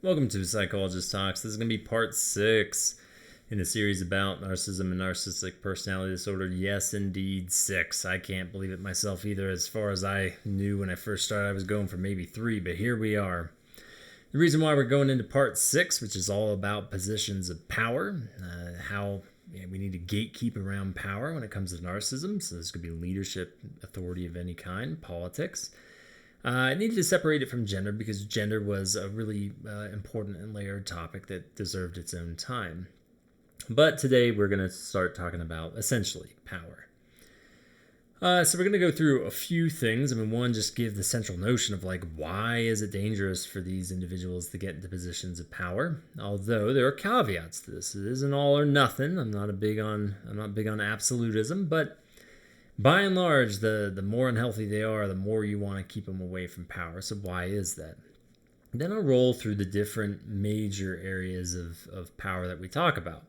Welcome to A Psychologist Talks. This is going to be part 6 in a series about narcissism and narcissistic personality disorder. Yes, indeed, 6. I can't believe it myself either. As far as I knew when I first started, I was going for maybe 3, but here we are. The reason why we're going into part 6, which is all about positions of power, how we need to gatekeep around power when it comes to narcissism. So this could be leadership, authority of any kind, politics. I needed to separate it from gender because gender was a really important and layered topic that deserved its own time. But today we're going to start talking about essentially power. So we're going to go through a few things. One, just give the central notion of why is it dangerous for these individuals to get into positions of power? Although there are caveats to this. It isn't all or nothing. I'm not big on absolutism, but by and large, the more unhealthy they are, the more you want to keep them away from power. So why is that? Then I'll roll through the different major areas of power that we talk about.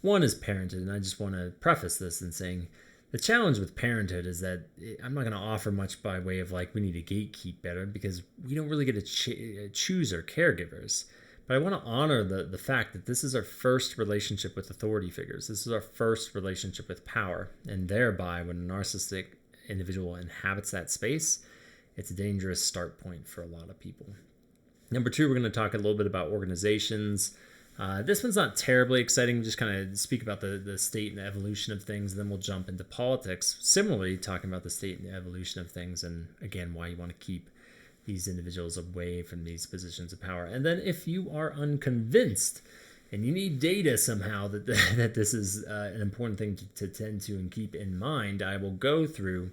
One is parenthood, and I just want to preface this in saying the challenge with parenthood is that I'm not going to offer much by way of we need to gatekeep better because we don't really get to choose our caregivers. But I want to honor the fact that this is our first relationship with authority figures. This is our first relationship with power. And thereby, when a narcissistic individual inhabits that space, it's a dangerous start point for a lot of people. Number 2, we're going to talk a little bit about organizations. This one's not terribly exciting. Just kind of speak about the state and the evolution of things. And then we'll jump into politics. Similarly, talking about the state and the evolution of things. And again, why you want to keep these individuals away from these positions of power. And then if you are unconvinced and you need data somehow that this is an important thing to tend to and keep in mind, I will go through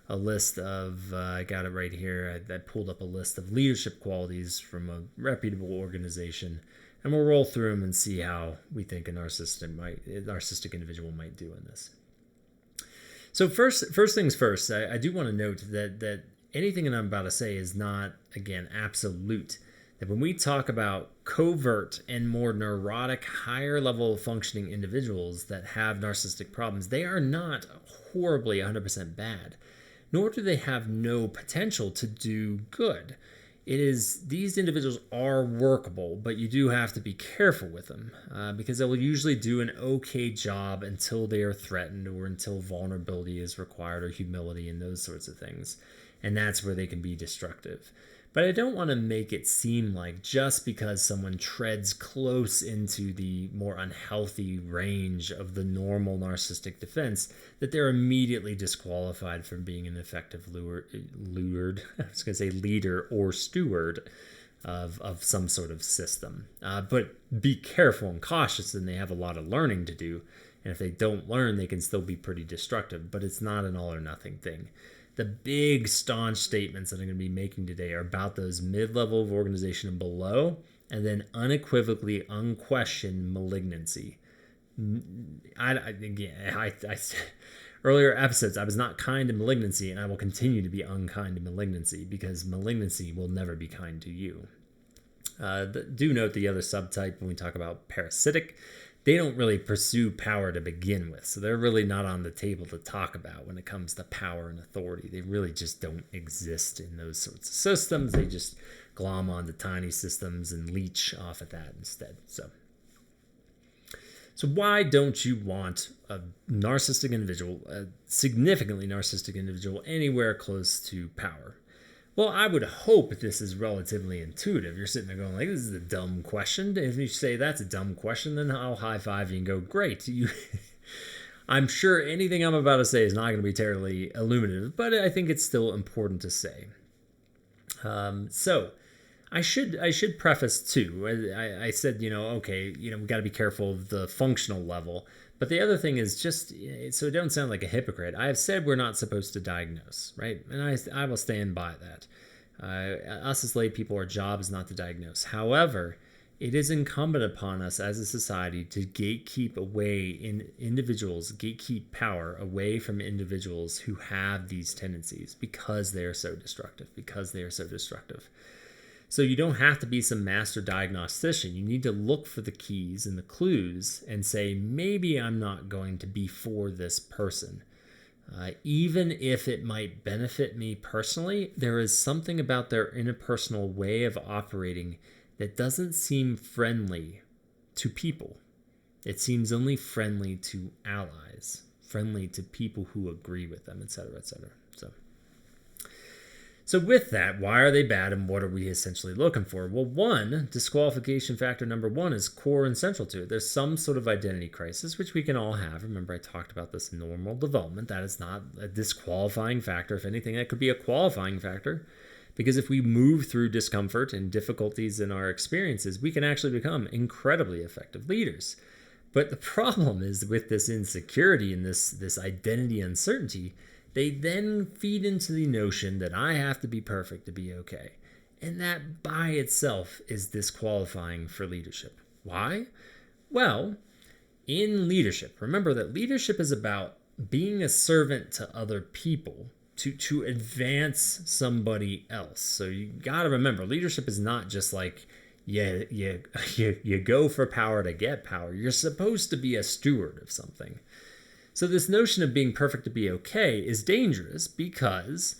a list of, I got it right here, I pulled up a list of leadership qualities from a reputable organization, and we'll roll through them and see how we think a narcissistic individual might do in this. So first things first, I do want to note that anything that I'm about to say is not, again, absolute. That when we talk about covert and more neurotic, higher level functioning individuals that have narcissistic problems, they are not horribly 100% bad, nor do they have no potential to do good. It is, these individuals are workable, but you do have to be careful with them because they will usually do an okay job until they are threatened or until vulnerability is required or humility and those sorts of things. And that's where they can be destructive. But I don't want to make it seem like just because someone treads close into the more unhealthy range of the normal narcissistic defense that they're immediately disqualified from being an effective leader or steward of some sort of system. But be careful and cautious, and they have a lot of learning to do. And if they don't learn, they can still be pretty destructive. But it's not an all or nothing thing. The big staunch statements that I'm going to be making today are about those mid-level of organization and below, and then unequivocally, unquestioned malignancy. Earlier episodes, I was not kind to malignancy, and I will continue to be unkind to malignancy because malignancy will never be kind to you. Do note the other subtype when we talk about parasitic. They don't really pursue power to begin with. So they're really not on the table to talk about when it comes to power and authority. They really just don't exist in those sorts of systems. They just glom onto tiny systems and leech off at that instead. So why don't you want a narcissistic individual, a significantly narcissistic individual, anywhere close to power? Well, I would hope this is relatively intuitive. You're sitting there going this is a dumb question. If you say that's a dumb question, then I'll high five you and go, great. I'm sure anything I'm about to say is not going to be terribly illuminative, but I think it's still important to say. So I should preface too. I said, we got to be careful of the functional level. But the other thing is just so it don't sound like a hypocrite. I have said we're not supposed to diagnose, right? And I will stand by that. Us as lay people, our job is not to diagnose. However, it is incumbent upon us as a society to gatekeep gatekeep power away from individuals who have these tendencies because they are so destructive. So you don't have to be some master diagnostician. You need to look for the keys and the clues and say, maybe I'm not going to be for this person. Even if it might benefit me personally, there is something about their interpersonal way of operating that doesn't seem friendly to people. It seems only friendly to allies, friendly to people who agree with them, etc., etc. So with that, why are they bad and what are we essentially looking for? Well, one, disqualification factor number one is core and central to it. There's some sort of identity crisis, which we can all have. Remember, I talked about this normal development. That is not a disqualifying factor. If anything, that could be a qualifying factor. Because if we move through discomfort and difficulties in our experiences, we can actually become incredibly effective leaders. But the problem is with this insecurity and this identity uncertainty, they then feed into the notion that I have to be perfect to be okay. And that by itself is disqualifying for leadership. Why? Well, in leadership, remember that leadership is about being a servant to other people to advance somebody else. So you got to remember, leadership is not just like, you go for power to get power. You're supposed to be a steward of something. So this notion of being perfect to be okay is dangerous because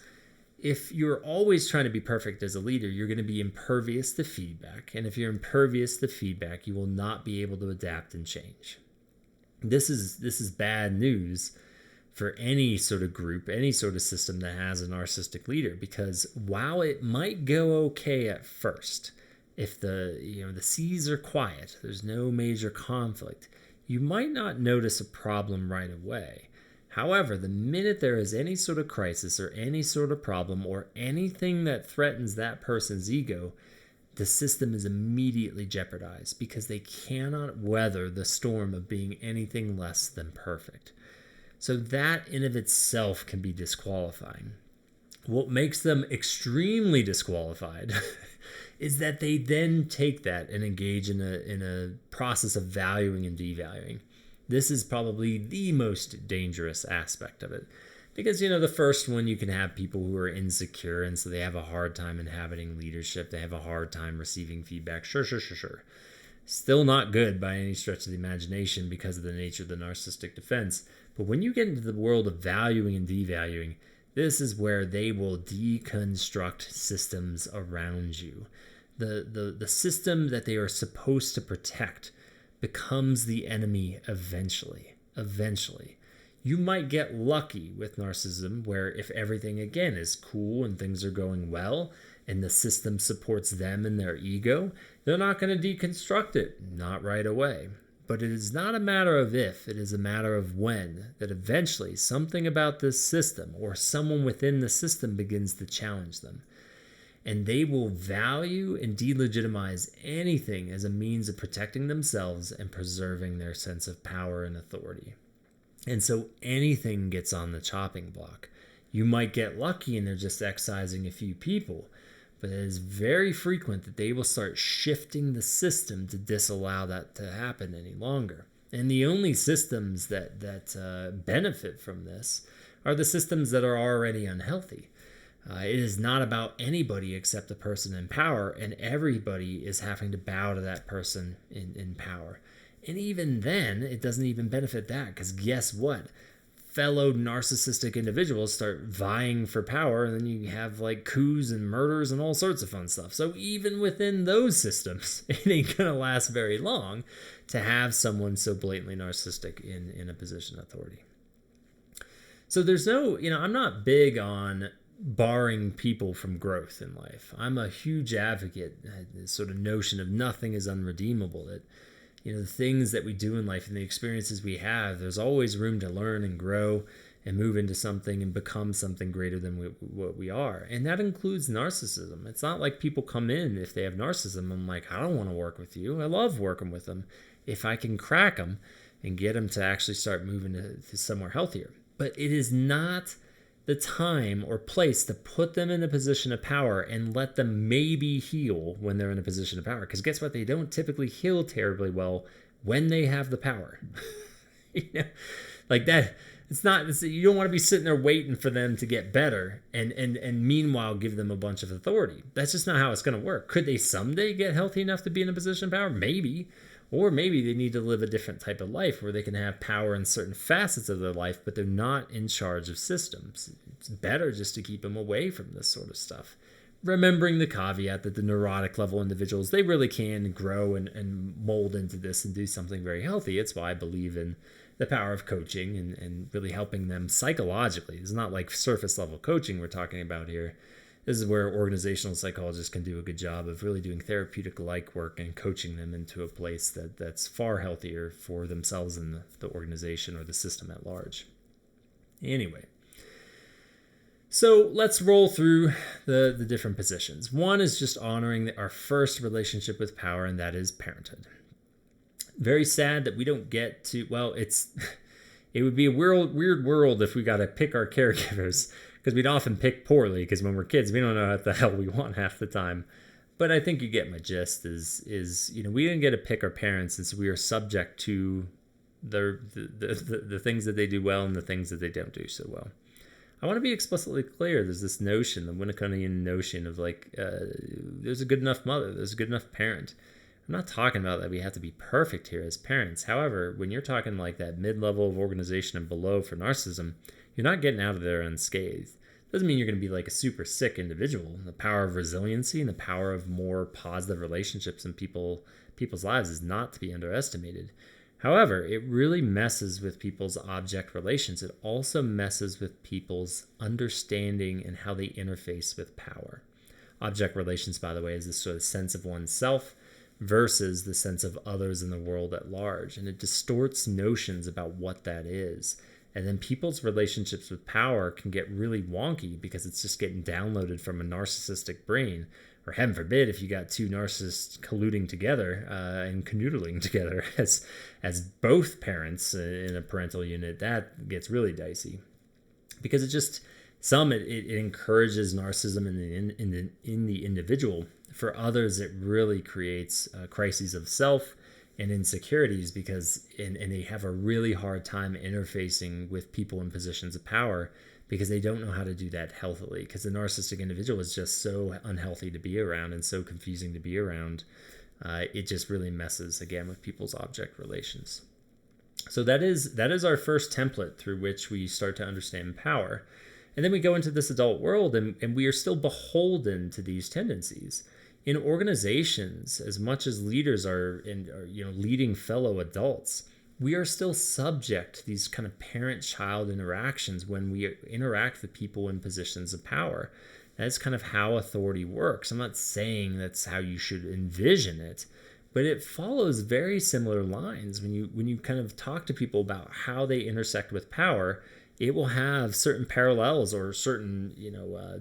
if you're always trying to be perfect as a leader, you're going to be impervious to feedback. And if you're impervious to feedback, you will not be able to adapt and change. This is bad news for any sort of group, any sort of system that has a narcissistic leader, because while it might go okay at first, if the seas are quiet, there's no major conflict, you might not notice a problem right away. However, the minute there is any sort of crisis or any sort of problem or anything that threatens that person's ego, the system is immediately jeopardized because they cannot weather the storm of being anything less than perfect. So that in of itself can be disqualifying. What makes them extremely disqualified is that they then take that and engage in a process of valuing and devaluing. This is probably the most dangerous aspect of it. Because, the first one, you can have people who are insecure, and so they have a hard time inhabiting leadership. They have a hard time receiving feedback. Sure. Still not good by any stretch of the imagination because of the nature of the narcissistic defense. But when you get into the world of valuing and devaluing, this is where they will deconstruct systems around you. The system that they are supposed to protect becomes the enemy eventually. You might get lucky with narcissism where if everything again is cool and things are going well and the system supports them and their ego, they're not going to deconstruct it, not right away. But it is not a matter of if, it is a matter of when, that eventually something about this system or someone within the system begins to challenge them. And they will value and delegitimize anything as a means of protecting themselves and preserving their sense of power and authority. And so anything gets on the chopping block. You might get lucky and they're just excising a few people, but it is very frequent that they will start shifting the system to disallow that to happen any longer. And the only systems that benefit from this are the systems that are already unhealthy. It is not about anybody except the person in power, and everybody is having to bow to that person in power. And even then, it doesn't even benefit that, because guess what? Fellow narcissistic individuals start vying for power, and then you have like coups and murders and all sorts of fun stuff. So even within those systems, it ain't gonna last very long to have someone so blatantly narcissistic in a position of authority. So there's no, I'm not big on barring people from growth in life. I'm a huge advocate, this sort of notion of nothing is unredeemable, that the things that we do in life and the experiences we have, there's always room to learn and grow and move into something and become something greater than what we are. And that includes narcissism. It's not like people come in, if they have narcissism, I'm like, I don't want to work with you. I love working with them if I can crack them and get them to actually start moving to somewhere healthier. But it is not the time or place to put them in a position of power and let them maybe heal when they're in a position of power. Because guess what? They don't typically heal terribly well when they have the power. Like that. You don't want to be sitting there waiting for them to get better and meanwhile give them a bunch of authority. That's just not how it's going to work. Could they someday get healthy enough to be in a position of power? Maybe. Or maybe they need to live a different type of life where they can have power in certain facets of their life, but they're not in charge of systems. It's better just to keep them away from this sort of stuff. remembering the caveat that the neurotic level individuals, they really can grow and mold into this and do something very healthy. It's why I believe in the power of coaching and really helping them psychologically. It's not like surface level coaching we're talking about here. This is where organizational psychologists can do a good job of really doing therapeutic-like work and coaching them into a place that's far healthier for themselves and the organization or the system at large. Anyway, so let's roll through the different positions. One is just honoring our first relationship with power, and that is parenthood. Very sad that we don't get to, it would be a weird world if we got to pick our caregivers, because we'd often pick poorly, because when we're kids, we don't know what the hell we want half the time. But I think you get my gist is we didn't get to pick our parents, and so we are subject to the things that they do well and the things that they don't do so well. I want to be explicitly clear. There's this notion, the Winnicottian notion of there's a good enough mother, there's a good enough parent. I'm not talking about that we have to be perfect here as parents. However, when you're talking like that mid-level of organization and below for narcissism, you're not getting out of there unscathed. Doesn't mean you're going to be like a super sick individual. The power of resiliency and the power of more positive relationships in people's lives is not to be underestimated. However, it really messes with people's object relations. It also messes with people's understanding and how they interface with power. Object relations, by the way, is this sort of sense of oneself versus the sense of others in the world at large. And it distorts notions about what that is. And then people's relationships with power can get really wonky because it's just getting downloaded from a narcissistic brain. Or heaven forbid, if you got two narcissists colluding together and canoodling together as both parents in a parental unit, that gets really dicey. Because it encourages narcissism in the individual. For others, it really creates crises of self and insecurities because they have a really hard time interfacing with people in positions of power because they don't know how to do that healthily, because the narcissistic individual is just so unhealthy to be around and so confusing to be around. It just really messes, again, with people's object relations. So that is our first template through which we start to understand power. And then we go into this adult world and we are still beholden to these tendencies. In organizations, as much as leaders are leading fellow adults, we are still subject to these kind of parent-child interactions when we interact with people in positions of power. That's kind of how authority works. I'm not saying that's how you should envision it, but it follows very similar lines. When you kind of talk to people about how they intersect with power, it will have certain parallels or certain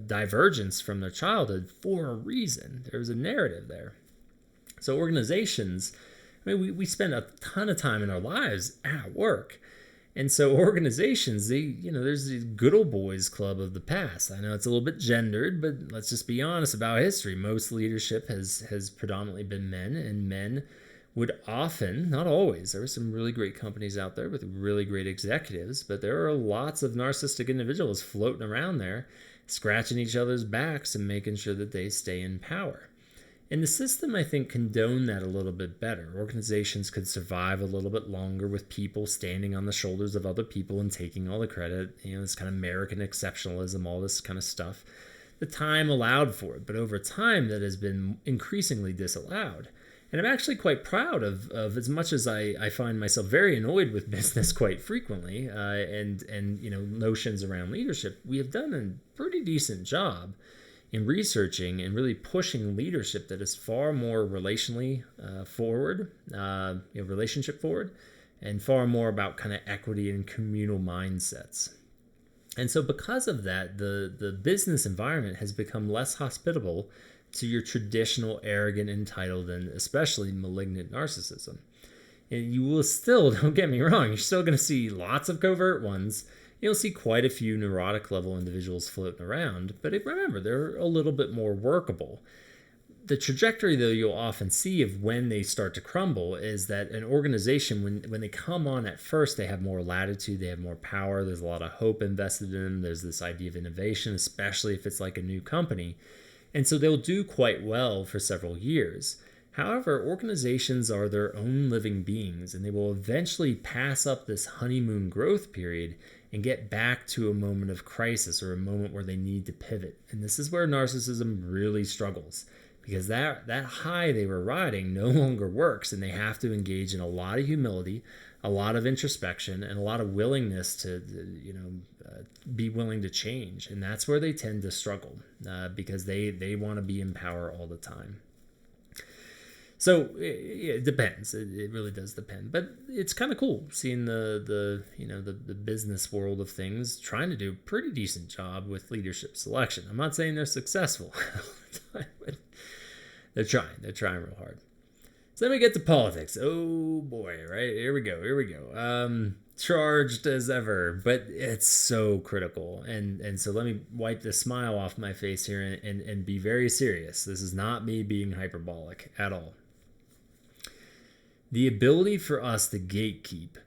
divergence from their childhood for a reason. There's a narrative there. So organizations, we spend a ton of time in our lives at work. And so organizations, there's the good old boys club of the past. I know it's a little bit gendered, but let's just be honest about history. Most leadership has predominantly been men, and men would often, not always, there are some really great companies out there with really great executives, but there are lots of narcissistic individuals floating around there, scratching each other's backs and making sure that they stay in power. And the system, I think, condoned that a little bit better. Organizations could survive a little bit longer with people standing on the shoulders of other people and taking all the credit, this kind of American exceptionalism, all this kind of stuff. The time allowed for it, but over time that has been increasingly disallowed. And I'm actually quite proud of as much as I find myself very annoyed with business quite frequently and notions around leadership, we have done a pretty decent job in researching and really pushing leadership that is far more relationally forward, relationship forward, and far more about kind of equity and communal mindsets. And so because of that, the business environment has become less hospitable to your traditional arrogant, entitled, and especially malignant narcissism. And you will still, don't get me wrong, you're still going to see lots of covert ones. You'll see quite a few neurotic level individuals floating around, but remember, they're a little bit more workable. The trajectory, though, you'll often see of when they start to crumble is that an organization, when they come on at first, they have more latitude, they have more power, there's a lot of hope invested in them, there's this idea of innovation, especially if it's like a new company. And so they'll do quite well for several years. However, organizations are their own living beings, and they will eventually pass up this honeymoon growth period and get back to a moment of crisis or a moment where they need to pivot. And this is where narcissism really struggles, because that high they were riding no longer works, and they have to engage in a lot of humility, a lot of introspection, and a lot of willingness to be willing to change. And that's where they tend to struggle, because they want to be in power all the time. So it depends. It really does depend. But it's kind of cool seeing the business world of things trying to do a pretty decent job with leadership selection. I'm not saying they're successful all the time, but they're trying. They're trying real hard. So then we get to politics. Oh boy, right? Here we go. Charged as ever, but it's so critical. And so let me wipe the smile off my face here and be very serious. This is not me being hyperbolic at all. The ability for us to gatekeep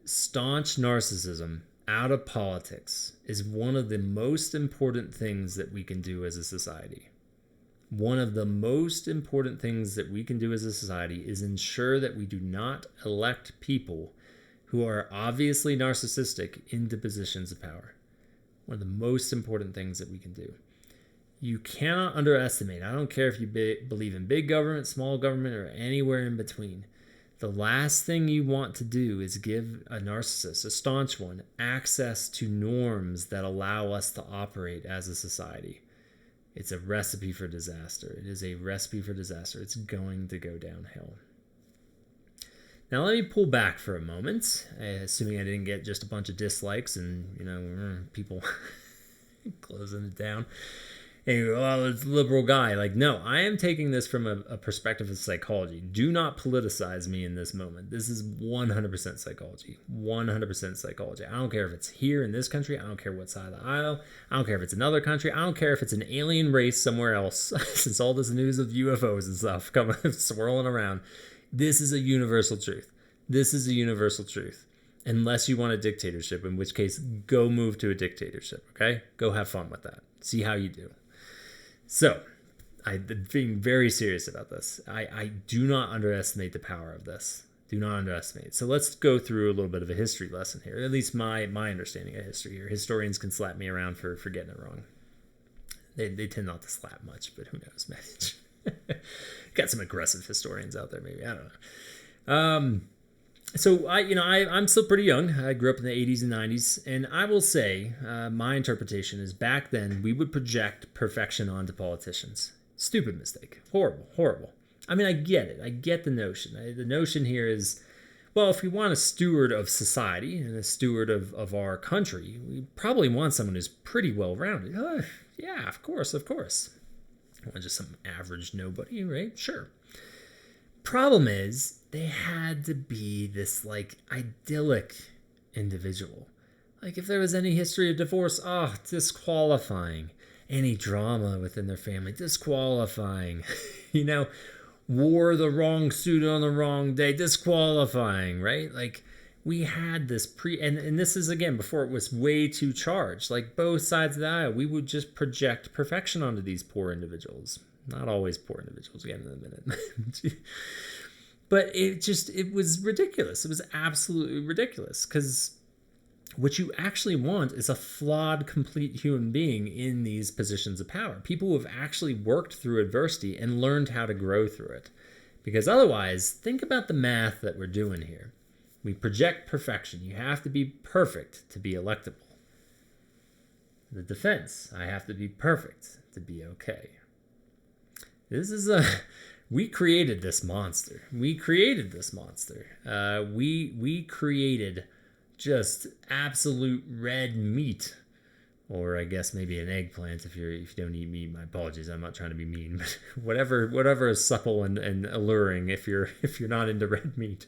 staunch narcissism out of politics is one of the most important things that we can do as a society. One of the most important things that we can do as a society is ensure that we do not elect people who are obviously narcissistic into positions of power. One of the most important things that we can do. You cannot underestimate, I don't care if you believe in big government, small government, or anywhere in between. The last thing you want to do is give a narcissist, a staunch one, access to norms that allow us to operate as a society. It's a recipe for disaster. It is a recipe for disaster. It's going to go downhill. Now let me pull back for a moment, assuming I didn't get just a bunch of dislikes and, people closing it down. And you go, oh, it's a liberal guy. Like, no, I am taking this from a perspective of psychology. Do not politicize me in this moment. This is 100% psychology. 100% psychology. I don't care if it's here in this country. I don't care what side of the aisle. I don't care if it's another country. I don't care if it's an alien race somewhere else. Since all this news of UFOs and stuff coming swirling around. This is a universal truth. This is a universal truth. Unless you want a dictatorship, in which case, go move to a dictatorship, okay? Go have fun with that. See how you do. So, I'm being very serious about this. I do not underestimate the power of this. Do not underestimate it. So let's go through a little bit of a history lesson here. At least my understanding of history here. Historians can slap me around for getting it wrong. They tend not to slap much, but who knows, man. Got some aggressive historians out there, maybe. I don't know. So I'm still pretty young. I grew up in the 80s and 90s, and I will say my interpretation is back then we would project perfection onto politicians. Stupid mistake. Horrible. I mean, I get it. I get the notion. The notion here is, well, if we want a steward of society and a steward of our country, we probably want someone who's pretty well-rounded. Yeah, of course. Not just some average nobody, right? Sure. Problem is, they had to be this, idyllic individual. Like, if there was any history of divorce, disqualifying. Any drama within their family, disqualifying. Wore the wrong suit on the wrong day, disqualifying, right? Like, we had this and this is, again, before it was way too charged. Like, both sides of the aisle, we would just project perfection onto these poor individuals. Not always poor individuals, again, in a minute. But it was ridiculous. It was absolutely ridiculous, because what you actually want is a flawed, complete human being in these positions of power. People who have actually worked through adversity and learned how to grow through it. Because otherwise, think about the math that we're doing here. We project perfection. You have to be perfect to be electable. The defense, I have to be perfect to be okay. We created this monster. We created just absolute red meat, or I guess maybe an eggplant if you don't eat meat. My apologies. I'm not trying to be mean, but whatever is supple and alluring if you're not into red meat.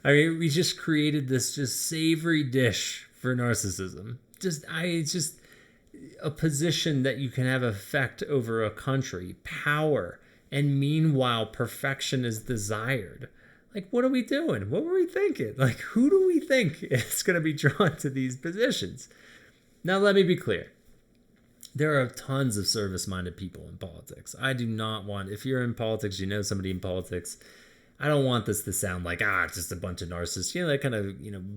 I mean, we just created this just savory dish for narcissism. It's just a position that you can have effect over a country, power, and meanwhile perfection is desired. Like, what are we doing? What were we thinking? Like, who do we think is going to be drawn to these positions? Now, let me be clear. There are tons of service-minded people in politics. I do not want, if you're in politics, you know somebody in politics, I don't want this to sound like, it's just a bunch of narcissists. That kind of,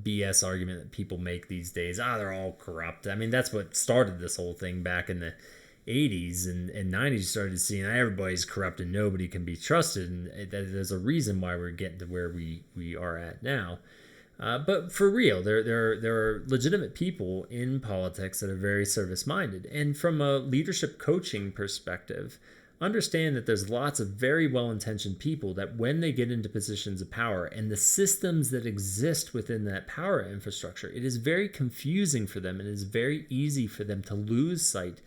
BS argument that people make these days. They're all corrupt. I mean, that's what started this whole thing back in the 80s and 90s. You started seeing everybody's corrupt and nobody can be trusted. And there's a reason why we're getting to where we are at now. But for real, there are legitimate people in politics that are very service-minded. And from a leadership coaching perspective, understand that there's lots of very well-intentioned people that when they get into positions of power and the systems that exist within that power infrastructure, it is very confusing for them and it is very easy for them to lose sight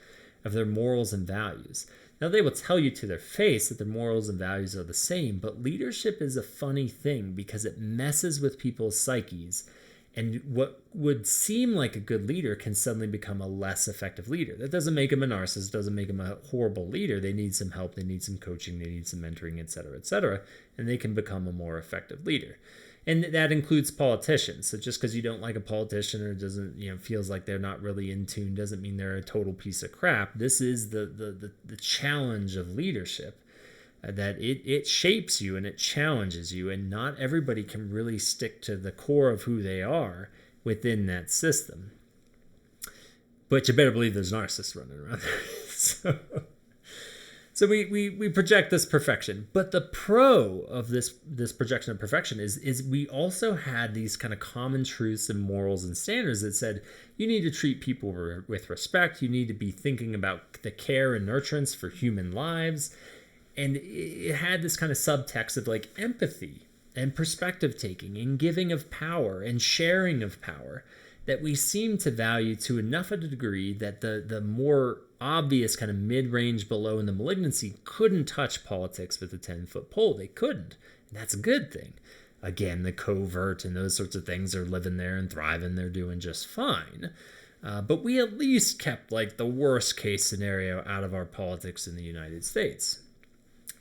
of their morals and values. Now, they will tell you to their face that their morals and values are the same, but leadership is a funny thing because it messes with people's psyches. And what would seem like a good leader can suddenly become a less effective leader. That doesn't make him a narcissist, doesn't make him a horrible leader. They need some help, they need some coaching, they need some mentoring, etc., and they can become a more effective leader. And that includes politicians. So just because you don't like a politician or doesn't, feels like they're not really in tune, doesn't mean they're a total piece of crap. This is the challenge of leadership. That it shapes you and it challenges you, and not everybody can really stick to the core of who they are within that system. But you better believe there's narcissists running around there. So we project this perfection. But the pro of this projection of perfection is we also had these kind of common truths and morals and standards that said you need to treat people with respect, you need to be thinking about the care and nurturance for human lives. And it had this kind of subtext of like empathy and perspective taking and giving of power and sharing of power that we seem to value to enough of a degree that the more obvious kind of mid-range below in the malignancy couldn't touch politics with a 10-foot pole. They couldn't. And that's a good thing. Again, the covert and those sorts of things are living there and thriving. They're doing just fine. But we at least kept like the worst case scenario out of our politics in the United States.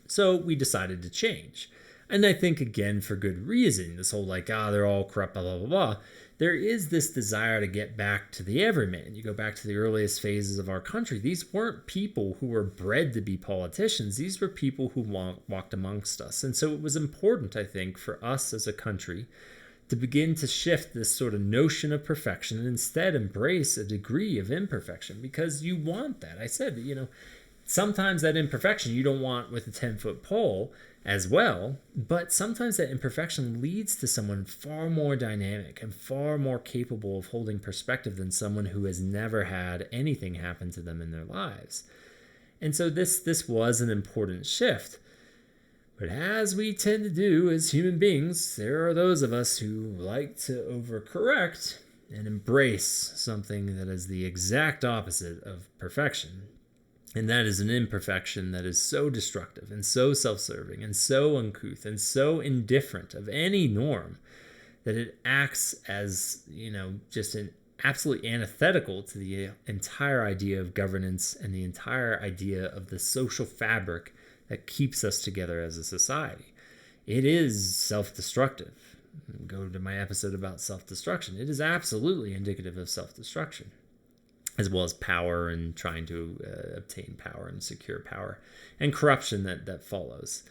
So we decided to change. And I think, again, for good reason, this whole like, they're all corrupt, blah, blah, blah, blah. There is this desire to get back to the everyman. You go back to the earliest phases of our country. These weren't people who were bred to be politicians. These were people who walked amongst us. And so it was important, I think, for us as a country to begin to shift this sort of notion of perfection and instead embrace a degree of imperfection, because you want that. I said, sometimes that imperfection you don't want with a 10-foot pole as well, but sometimes that imperfection leads to someone far more dynamic and far more capable of holding perspective than someone who has never had anything happen to them in their lives. And so this was an important shift. But as we tend to do as human beings, there are those of us who like to overcorrect and embrace something that is the exact opposite of perfection. And that is an imperfection that is so destructive and so self-serving and so uncouth and so indifferent of any norm that it acts as, just an absolutely antithetical to the entire idea of governance and the entire idea of the social fabric that keeps us together as a society. It is self-destructive. Go to my episode about self-destruction. It is absolutely indicative of self-destruction, as well as power and trying to obtain power and secure power, and corruption that follows.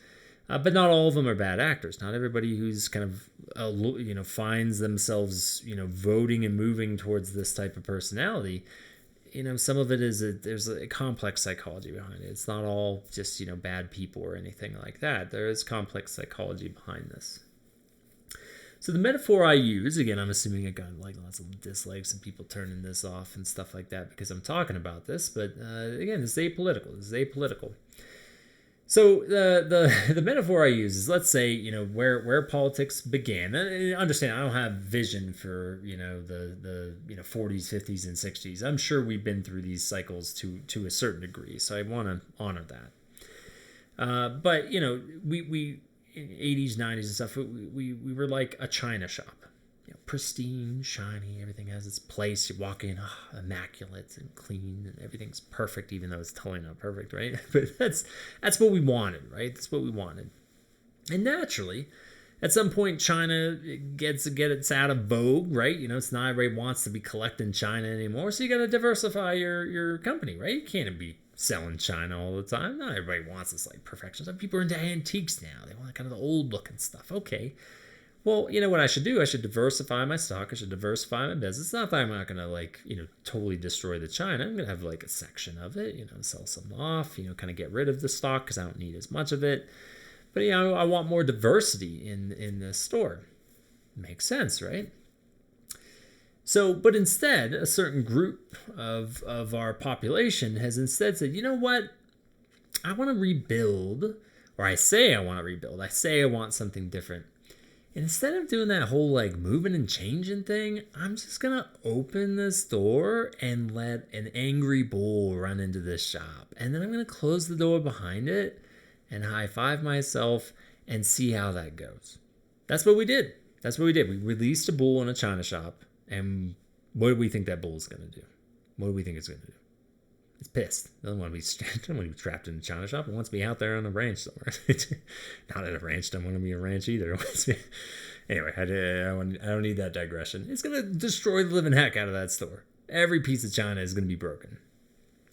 But not all of them are bad actors. Not everybody who's kind of, finds themselves, voting and moving towards this type of personality. Some of it is there's a complex psychology behind it. It's not all just, bad people or anything like that. There is complex psychology behind this. So the metaphor I use, again, I'm assuming I got like lots of dislikes and people turning this off and stuff like that because I'm talking about this, but again, it's apolitical. So the metaphor I use is, let's say, where politics began. And understand, I don't have vision for the 40s, 50s, and 60s. I'm sure we've been through these cycles to a certain degree, so I want to honor that. But we in 80s, 90s and stuff, we were like a china shop. Pristine, shiny, everything has its place. You walk in, immaculate and clean, and everything's perfect, even though it's totally not perfect, right? But that's what we wanted, right? That's what we wanted. And naturally, at some point, China gets out of vogue, right? It's not everybody wants to be collecting China anymore, so you got to diversify your company, right? You can't be selling China all the time. Not everybody wants this like perfection. Some people are into antiques now. They want kind of the old looking stuff. Okay. Well, you know what I should do? I should diversify my stock. I should diversify my business. Not that I'm not going to like, totally destroy the China. I'm going to have like a section of it, sell some off, kind of get rid of the stock because I don't need as much of it. But, I want more diversity in the store. Makes sense, right? So, but instead, a certain group of our population has instead said, you know what? I want to rebuild, or I say I want to rebuild. I say I want something different. And instead of doing that whole like moving and changing thing, I'm just going to open the store and let an angry bull run into this shop. And then I'm going to close the door behind it and high five myself and see how that goes. That's what we did. We released a bull in a China shop. And what do we think that bull is going to do? What do we think it's going to do? It's pissed. It doesn't want to be trapped in a China shop. It wants to be out there on a ranch somewhere. Not at a ranch. Don't want to be a ranch either. Anyway, I don't need that digression. It's going to destroy the living heck out of that store. Every piece of China is going to be broken.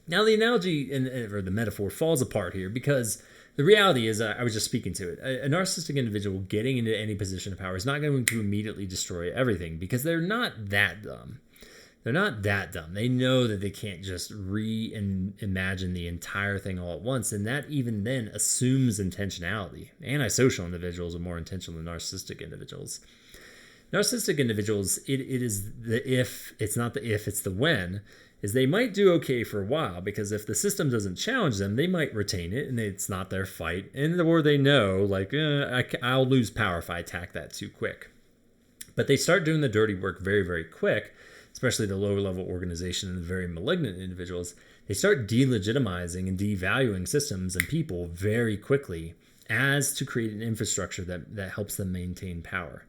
Now the analogy or the metaphor falls apart here because the reality is, I was just speaking to it, a narcissistic individual getting into any position of power is not going to immediately destroy everything because they're not that dumb. They're not that dumb. They know that they can't just reimagine the entire thing all at once, and that even then assumes intentionality. Antisocial individuals are more intentional than narcissistic individuals. Narcissistic individuals, it is the if, it's not the if, it's the when, is they might do okay for a while because if the system doesn't challenge them, they might retain it and it's not their fight. Or they know, like, I'll lose power if I attack that too quick. But they start doing the dirty work very, very quick, especially the lower level organization and the very malignant individuals. They start delegitimizing and devaluing systems and people very quickly as to create an infrastructure that helps them maintain power.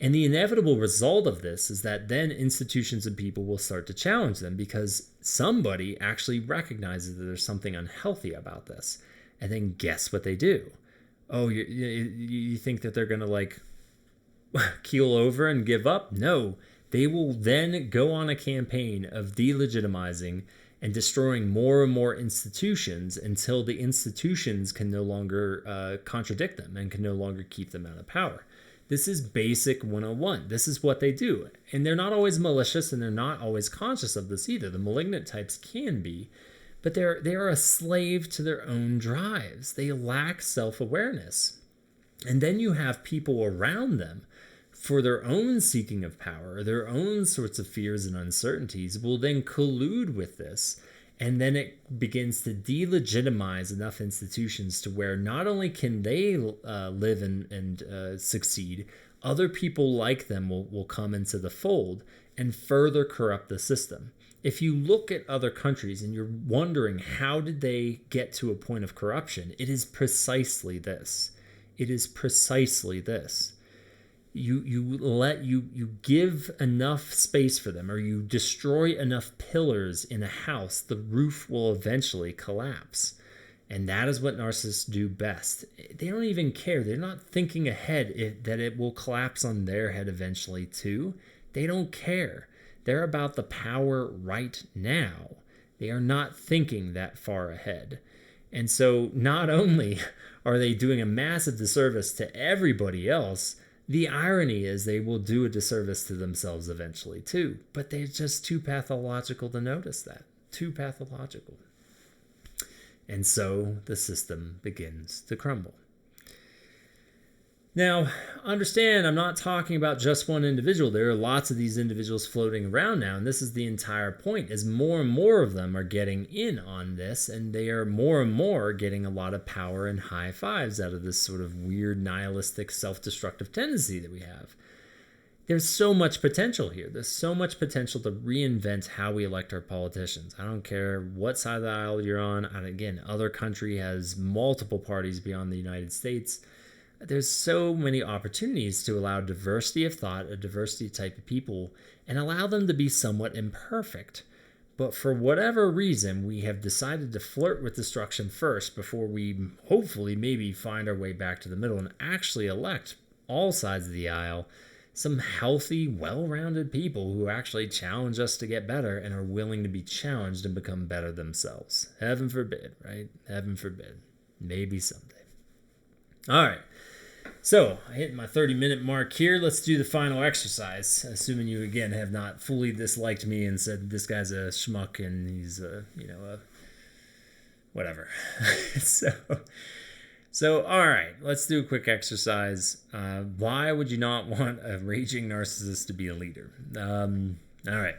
And the inevitable result of this is that then institutions and people will start to challenge them because somebody actually recognizes that there's something unhealthy about this. And then guess what they do? Oh, you think that they're going to like keel over and give up? No. They will then go on a campaign of delegitimizing and destroying more and more institutions until the institutions can no longer contradict them and can no longer keep them out of power. This is basic 101. This is what they do. And they're not always malicious and they're not always conscious of this either. The malignant types can be, but they are a slave to their own drives. They lack self-awareness. And then you have people around them for their own seeking of power, their own sorts of fears and uncertainties will then collude with this. And then it begins to delegitimize enough institutions to where not only can they live and succeed, other people like them will come into the fold and further corrupt the system. If you look at other countries and you're wondering how did they get to a point of corruption, it is precisely this. It is precisely this. You give enough space for them, or you destroy enough pillars in a house, the roof will eventually collapse. And that is what narcissists do best. They don't even care. They're not thinking ahead that it will collapse on their head eventually too. They don't care. They're about the power right now. They are not thinking that far ahead. And so not only are they doing a massive disservice to everybody else, the irony is they will do a disservice to themselves eventually too, but they're just too pathological to notice that. Too pathological. And so the system begins to crumble. Now, understand, I'm not talking about just one individual. There are lots of these individuals floating around now, and this is the entire point, is more and more of them are getting in on this, and they are more and more getting a lot of power and high fives out of this sort of weird nihilistic self-destructive tendency that we have. There's so much potential here. There's so much potential to reinvent how we elect our politicians. I don't care what side of the aisle you're on. And again, other country has multiple parties beyond the United States. There's so many opportunities to allow diversity of thought, a diversity type of people, and allow them to be somewhat imperfect. But for whatever reason, we have decided to flirt with destruction first before we hopefully maybe find our way back to the middle and actually elect all sides of the aisle some healthy, well-rounded people who actually challenge us to get better and are willing to be challenged and become better themselves. Heaven forbid, right? Heaven forbid. Maybe someday. All right. So I hit my 30-minute mark here. Let's do the final exercise, assuming you, again, have not fully disliked me and said this guy's a schmuck and he's a whatever. So, all right, let's do a quick exercise. Why would you not want a raging narcissist to be a leader? All right.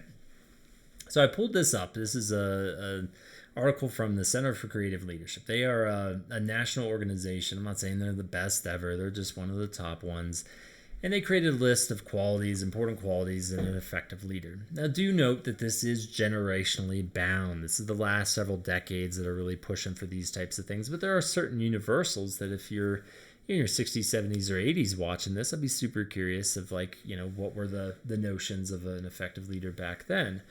So I pulled this up. This is a article from the Center for Creative Leadership. They are a national organization. I'm not saying they're the best ever. They're just one of the top ones. And they created a list of qualities, important qualities in an effective leader. Now, do note that this is generationally bound. This is the last several decades that are really pushing for these types of things. But there are certain universals that if you're in your 60s, 70s, or 80s watching this, I'd be super curious of what were the notions of an effective leader back then.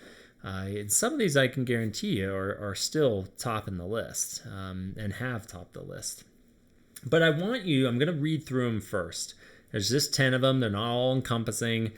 And some of these I can guarantee you are still topping the list and have topped the list. But I'm going to read through them first. There's just 10 of them. They're not all encompassing.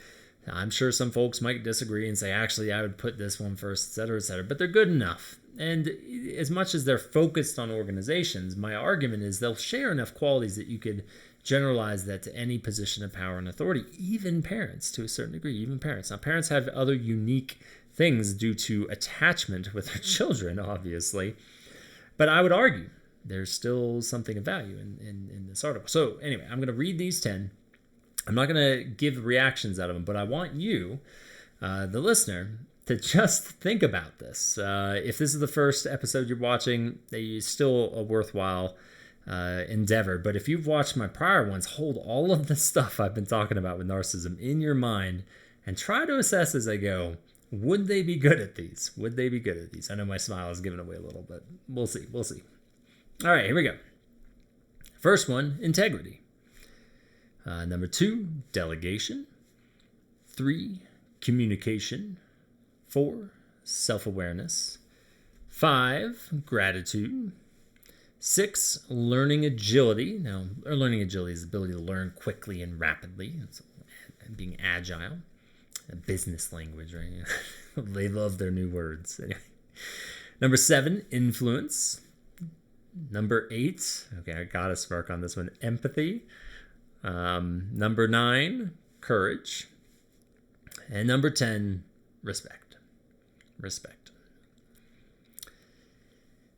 I'm sure some folks might disagree and say, actually, I would put this one first, et cetera, et cetera. But they're good enough. And as much as they're focused on organizations, my argument is they'll share enough qualities that you could generalize that to any position of power and authority, even parents to a certain degree, even parents. Now, parents have other unique things due to attachment with their children, obviously. But I would argue there's still something of value in this article. So anyway, I'm going to read these 10. I'm not going to give reactions out of them, but I want you, the listener, to just think about this. If this is the first episode you're watching, it's still a worthwhile endeavor. But if you've watched my prior ones, hold all of the stuff I've been talking about with narcissism in your mind and try to assess as I go, would they be good at these? Would they be good at these? I know my smile is giving away a little, but we'll see. We'll see. All right, here we go. First one, integrity. Number 2, delegation. 3, communication. 4, self-awareness. 5, gratitude. 6, learning agility. Now, learning agility is the ability to learn quickly and rapidly. It's being agile. Business language, right? They love their new words. Anyway. Number 7, influence. Number 8, okay, I got a spark on this one, empathy. Number 9, courage. And number 10, respect. Respect.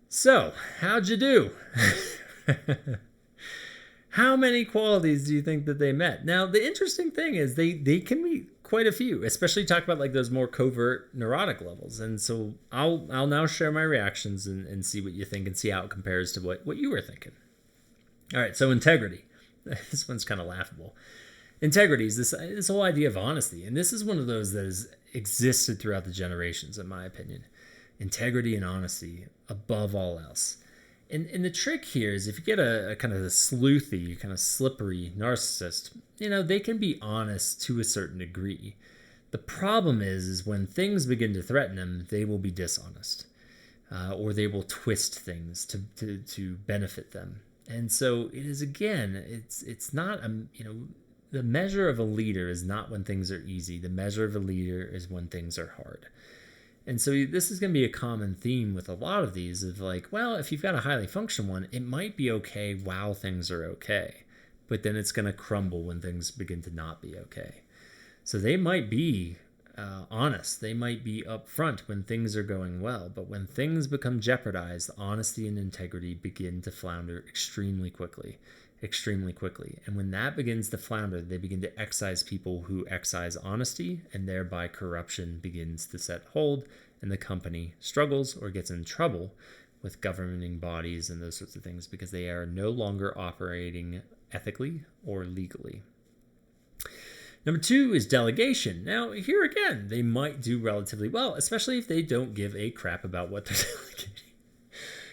So, how'd you do? How many qualities do you think that they met? Now, the interesting thing is they can be quite a few, especially talk about like those more covert neurotic levels. And so I'll now share my reactions and see what you think and see how it compares to what you were thinking. All right, so integrity. This one's kind of laughable. Integrity is this whole idea of honesty. And this is one of those that has existed throughout the generations, in my opinion. Integrity and honesty above all else. And the trick here is if you get a kind of a sleuthy, kind of slippery narcissist, they can be honest to a certain degree. The problem is when things begin to threaten them, they will be dishonest, or they will twist things to benefit them. And so it is, again, it's not, the measure of a leader is not when things are easy. The measure of a leader is when things are hard. And so this is going to be a common theme with a lot of these of like, well, if you've got a highly functional one, it might be okay while things are okay, but then it's going to crumble when things begin to not be okay. So they might be honest. They might be upfront when things are going well, but when things become jeopardized, honesty and integrity begin to flounder extremely quickly. And when that begins to flounder, they begin to excise people who excise honesty, and thereby corruption begins to set hold, and the company struggles or gets in trouble with governing bodies and those sorts of things because they are no longer operating ethically or legally. Number 2 is delegation. Now, here again, they might do relatively well, especially if they don't give a crap about what they're delegating.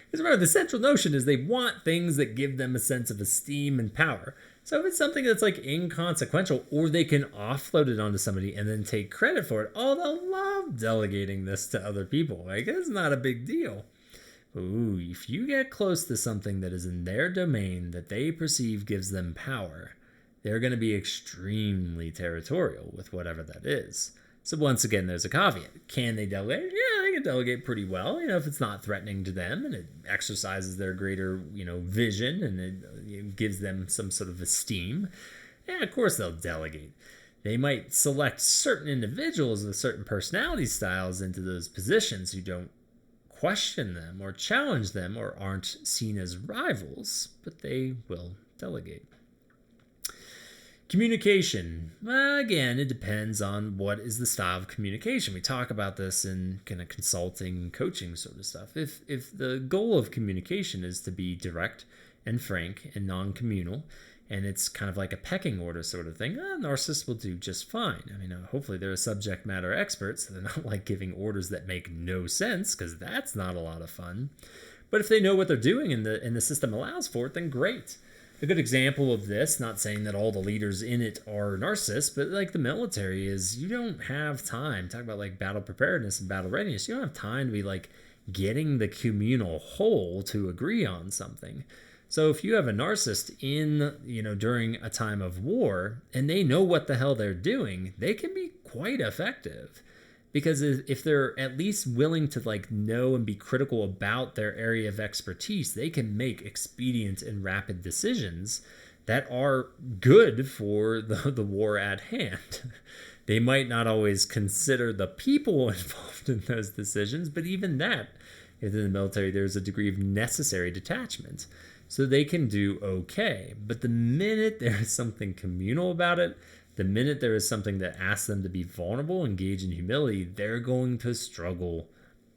Because remember, the central notion is they want things that give them a sense of esteem and power. So if it's something that's like inconsequential, or they can offload it onto somebody and then take credit for it, they'll love delegating this to other people. Like, it's not a big deal. Ooh, if you get close to something that is in their domain that they perceive gives them power, they're going to be extremely territorial with whatever that is. So once again, there's a caveat. Can they delegate? Yeah, they can delegate pretty well, if it's not threatening to them and it exercises their greater, vision, and it gives them some sort of esteem. Yeah, of course they'll delegate. They might select certain individuals with certain personality styles into those positions who don't question them or challenge them or aren't seen as rivals, but they will delegate. Communication. Well, again, it depends on what is the style of communication. We talk about this in kind of consulting, coaching sort of stuff. If the goal of communication is to be direct and frank and non-communal, and it's kind of like a pecking order sort of thing, narcissists will do just fine. I mean, hopefully they're a subject matter expert, so they're not like giving orders that make no sense, because that's not a lot of fun. But if they know what they're doing and the system allows for it, then great. A good example of this, not saying that all the leaders in it are narcissists, but like the military is, you don't have time. Talk about like battle preparedness and battle readiness. You don't have time to be like getting the communal whole to agree on something. So if you have a narcissist in, during a time of war and they know what the hell they're doing, they can be quite effective. Because if they're at least willing to like know and be critical about their area of expertise, they can make expedient and rapid decisions that are good for the war at hand. They might not always consider the people involved in those decisions, but even that, within the military, there's a degree of necessary detachment. So they can do okay. But the minute there is something communal about it, the minute there is something that asks them to be vulnerable, engage in humility, they're going to struggle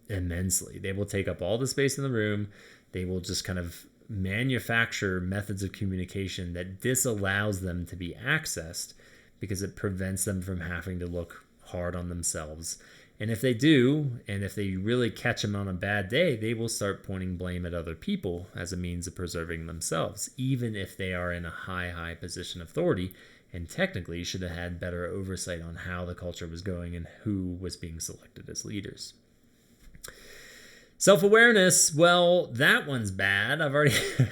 immensely. They will take up all the space in the room. They will just kind of manufacture methods of communication that disallows them to be accessed because it prevents them from having to look hard on themselves. And if they do, and if they really catch them on a bad day, they will start pointing blame at other people as a means of preserving themselves, even if they are in a high position of authority and technically should have had better oversight on how the culture was going and who was being selected as leaders. Self-awareness, well, that one's bad. I think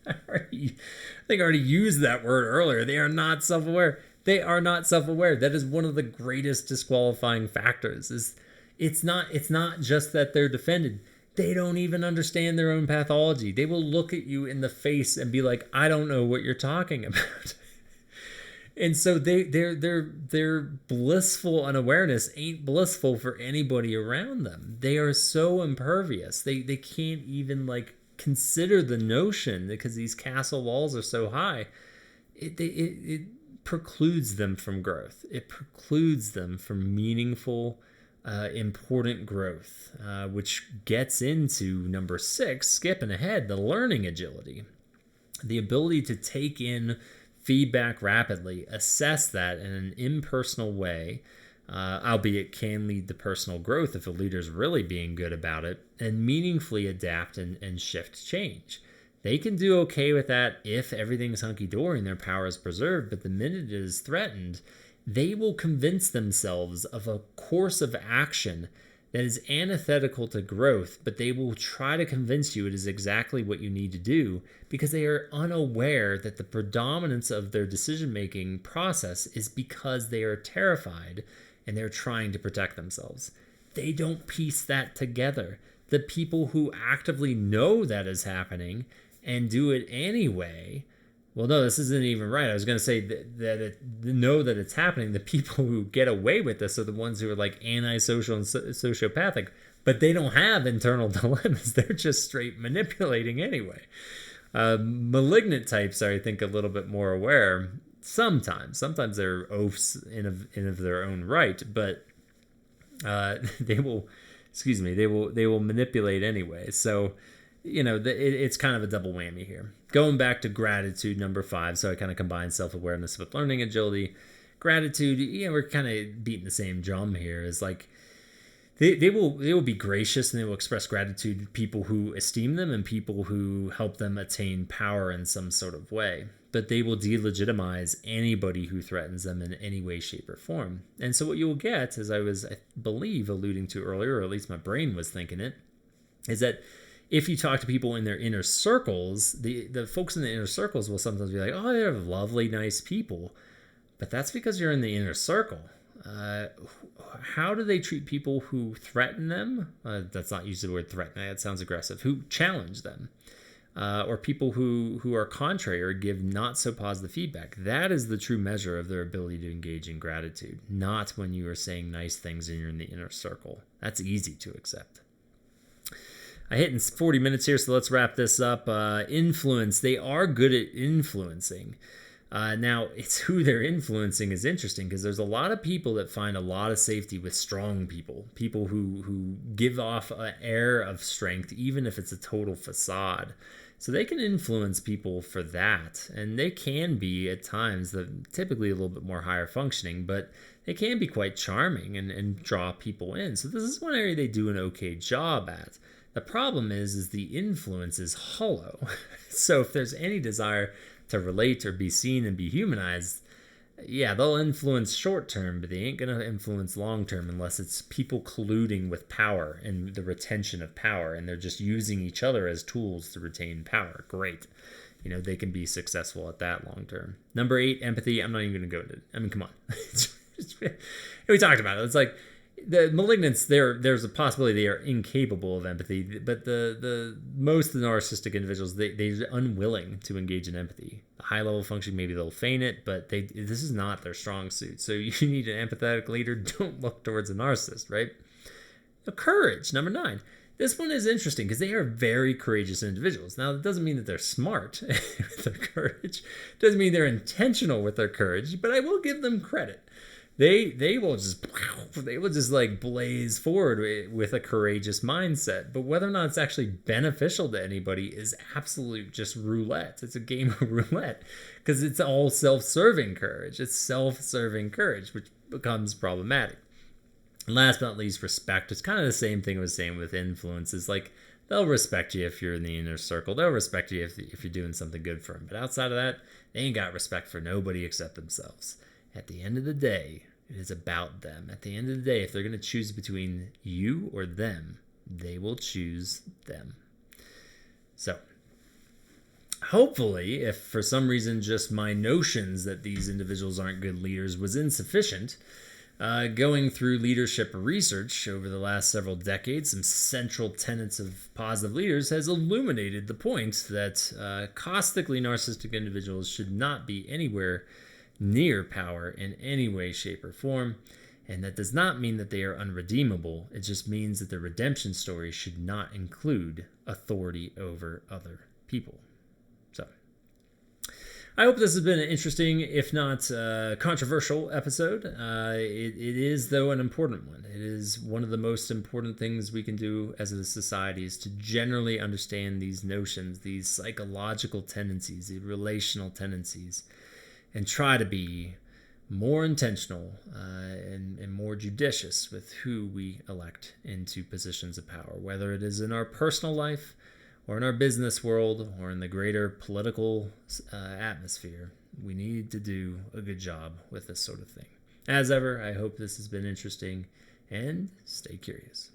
I already used that word earlier. They are not self-aware. They are not self-aware. That is one of the greatest disqualifying factors. It's not just that they're defended. They don't even understand their own pathology. They will look at you in the face and be like, I don't know what you're talking about. And so their blissful unawareness ain't blissful for anybody around them. They are so impervious. They can't even like consider the notion, because these castle walls are so high. It precludes them from growth. It precludes them from meaningful, important growth, which gets into number 6, skipping ahead, the learning agility. The ability to take in feedback rapidly, assess that in an impersonal way, albeit can lead to personal growth if a leader's really being good about it, and meaningfully adapt and shift change. They can do okay with that if everything's hunky-dory and their power is preserved, but the minute it is threatened, they will convince themselves of a course of action that is antithetical to growth, but they will try to convince you it is exactly what you need to do because they are unaware that the predominance of their decision-making process is because they are terrified and they're trying to protect themselves. They don't piece that together. The people who actively know that is happening and do it anyway, well, no, this isn't even right. I was going to say know that it's happening. The people who get away with this are the ones who are like antisocial and sociopathic, but they don't have internal dilemmas. They're just straight manipulating anyway. Malignant types are, I think, a little bit more aware. Sometimes they're oafs in of their own right, but they will manipulate anyway. So, it's kind of a double whammy here. Going back to gratitude, number 5. So I kind of combine self-awareness with learning agility. Gratitude, we're kind of beating the same drum here. Is like they will be gracious and they will express gratitude to people who esteem them and people who help them attain power in some sort of way. But they will delegitimize anybody who threatens them in any way, shape, or form. And so what you will get, as I believe, alluding to earlier, or at least my brain was thinking it, is that if you talk to people in their inner circles, the folks in the inner circles will sometimes be like, oh, they're lovely, nice people. But that's because you're in the inner circle. How do they treat people who threaten them? That's not using the word threaten. That sounds aggressive. Who challenge them? Or people who are contrary or give not so positive feedback. That is the true measure of their ability to engage in gratitude, not when you are saying nice things and you're in the inner circle. That's easy to accept. I hit in 40 minutes here, so let's wrap this up. Influence. They are good at influencing. Now, it's who they're influencing is interesting because there's a lot of people that find a lot of safety with strong people who give off an air of strength, even if it's a total facade. So they can influence people for that, and they can be at times typically a little bit more higher functioning, but they can be quite charming and draw people in. So this is one area they do an okay job at. The problem is the influence is hollow. So if there's any desire to relate or be seen and be humanized, yeah, they'll influence short term, but they ain't going to influence long term unless it's people colluding with power and the retention of power, and they're just using each other as tools to retain power. Great. They can be successful at that long term. Number 8, empathy. I'm not even going to go into it. I mean, come on. We talked about it. It's like the malignants, there's a possibility they are incapable of empathy, but the most of the narcissistic individuals, they're unwilling to engage in empathy. High level function, maybe they'll feign it, but this is not their strong suit. So you need an empathetic leader. Don't look towards a narcissist, right? Courage, number 9. This one is interesting because they are very courageous individuals. Now, that doesn't mean that they're smart with their courage. It doesn't mean they're intentional with their courage, but I will give them credit. They will just like blaze forward with a courageous mindset. But whether or not it's actually beneficial to anybody is absolute just roulette. It's a game of roulette because it's all self-serving courage. It's self-serving courage, which becomes problematic. And last but not least, respect. It's kind of the same thing I was saying with influences. Like, they'll respect you if you're in the inner circle. They'll respect you if you're doing something good for them. But outside of that, they ain't got respect for nobody except themselves. At the end of the day, it is about them. At the end of the day, if they're going to choose between you or them, they will choose them. So, hopefully, if for some reason just my notions that these individuals aren't good leaders was insufficient, going through leadership research over the last several decades, some central tenets of positive leaders has illuminated the point that caustically narcissistic individuals should not be anywhere near power in any way, shape, or form. And that does not mean that they are unredeemable. It just means that their redemption story should not include authority over other people. So, I hope this has been an interesting, if not controversial episode. It is, though, an important one. It is one of the most important things we can do as a society is to generally understand these notions, these psychological tendencies, the relational tendencies, and try to be more intentional and more judicious with who we elect into positions of power, whether it is in our personal life or in our business world or in the greater political atmosphere. We need to do a good job with this sort of thing. As ever, I hope this has been interesting, and stay curious.